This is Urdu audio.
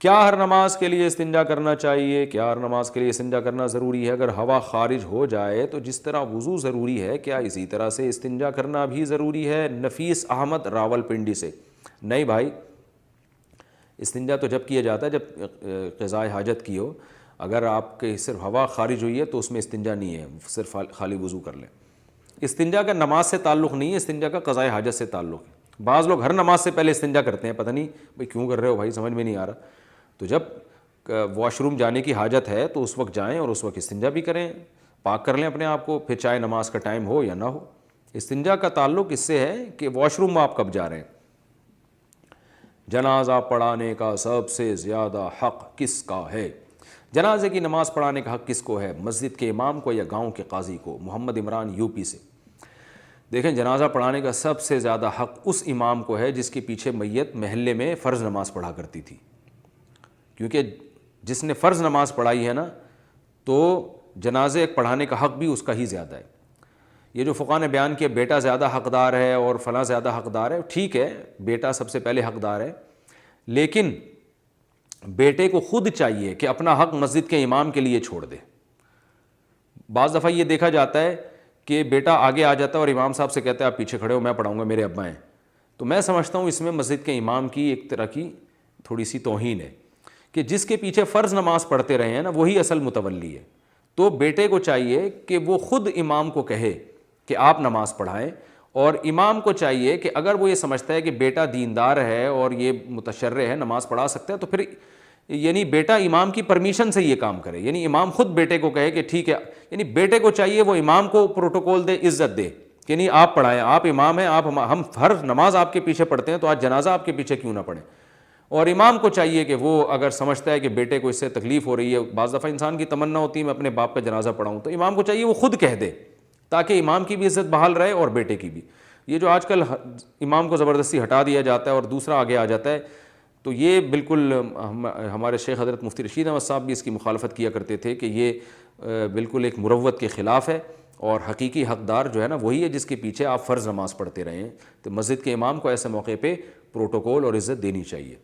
کیا ہر نماز کے لیے استنجا کرنا چاہیے؟ کیا ہر نماز کے لیے استنجا کرنا ضروری ہے؟ اگر ہوا خارج ہو جائے تو جس طرح وضو ضروری ہے کیا اسی طرح سے استنجا کرنا بھی ضروری ہے؟ نفیس احمد راولپنڈی سے۔ نہیں بھائی، استنجا تو جب کیا جاتا ہے جب قضاء حاجت کی ہو۔ اگر آپ کے صرف ہوا خارج ہوئی ہے تو اس میں استنجا نہیں ہے، صرف خالی وضو کر لیں۔ استنجا کا نماز سے تعلق نہیں ہے، استنجا کا قضاء حاجت سے تعلق ہے۔ بعض لوگ ہر نماز سے پہلے استنجا کرتے ہیں، پتہ نہیں بھائی کیوں کر رہے ہو بھائی، سمجھ میں نہیں آ رہا۔ تو جب واش روم جانے کی حاجت ہے تو اس وقت جائیں اور اس وقت استنجا بھی کریں، پاک کر لیں اپنے آپ کو، پھر چاہے نماز کا ٹائم ہو یا نہ ہو۔ استنجا کا تعلق اس سے ہے کہ واش روم میں آپ کب جا رہے ہیں۔ جنازہ پڑھانے کا سب سے زیادہ حق کس کا ہے؟ جنازے کی نماز پڑھانے کا حق کس کو ہے؟ مسجد کے امام کو یا گاؤں کے قاضی کو؟ محمد عمران یو پی سے۔ دیکھیں، جنازہ پڑھانے کا سب سے زیادہ حق اس امام کو ہے جس کے پیچھے میت محلے میں فرض نماز پڑھا کرتی تھی، کیونکہ جس نے فرض نماز پڑھائی ہے نا تو جنازے پڑھانے کا حق بھی اس کا ہی زیادہ ہے۔ یہ جو فقہاء نے بیان کیا بیٹا زیادہ حقدار ہے اور فلاں زیادہ حقدار ہے، ٹھیک ہے، بیٹا سب سے پہلے حقدار ہے، لیکن بیٹے کو خود چاہیے کہ اپنا حق مسجد کے امام کے لیے چھوڑ دے۔ بعض دفعہ یہ دیکھا جاتا ہے کہ بیٹا آگے آ جاتا ہے اور امام صاحب سے کہتا ہے آپ پیچھے کھڑے ہو، میں پڑھاؤں گا، میرے ابا ہیں۔ تو میں سمجھتا ہوں اس میں مسجد کے امام کی ایک طرح کی تھوڑی سی توہین ہے کہ جس کے پیچھے فرض نماز پڑھتے رہے ہیں نا وہی اصل متولی ہے۔ تو بیٹے کو چاہیے کہ وہ خود امام کو کہے کہ آپ نماز پڑھائیں، اور امام کو چاہیے کہ اگر وہ یہ سمجھتا ہے کہ بیٹا دیندار ہے اور یہ متشرع ہے، نماز پڑھا سکتا ہے، تو پھر یعنی بیٹا امام کی پرمیشن سے یہ کام کرے، یعنی امام خود بیٹے کو کہے کہ ٹھیک ہے، یعنی بیٹے کو چاہیے وہ امام کو پروٹوکول دے، عزت دے کہ نہیں آپ پڑھائیں، آپ امام ہیں، ہم ہر نماز آپ کے پیچھے پڑھتے ہیں تو آج جنازہ آپ کے پیچھے کیوں نہ پڑھیں۔ اور امام کو چاہیے کہ وہ اگر سمجھتا ہے کہ بیٹے کو اس سے تکلیف ہو رہی ہے، بعض دفعہ انسان کی تمنا ہوتی ہے میں اپنے باپ کا جنازہ پڑھاؤں، تو امام کو چاہیے وہ خود کہہ دے تاکہ امام کی بھی عزت بحال رہے اور بیٹے کی بھی۔ یہ جو آج کل امام کو زبردستی ہٹا دیا جاتا ہے اور دوسرا آگے آ جاتا ہے، تو یہ بالکل ہمارے شیخ حضرت مفتی رشید احمد صاحب بھی اس کی مخالفت کیا کرتے تھے کہ یہ بالکل ایک مروت کے خلاف ہے، اور حقیقی حقدار جو ہے نا وہی ہے جس کے پیچھے آپ فرض نماز پڑھتے رہے ہیں۔ تو مسجد کے امام کو ایسے موقع پہ پروٹوکول اور عزت دینی چاہیے۔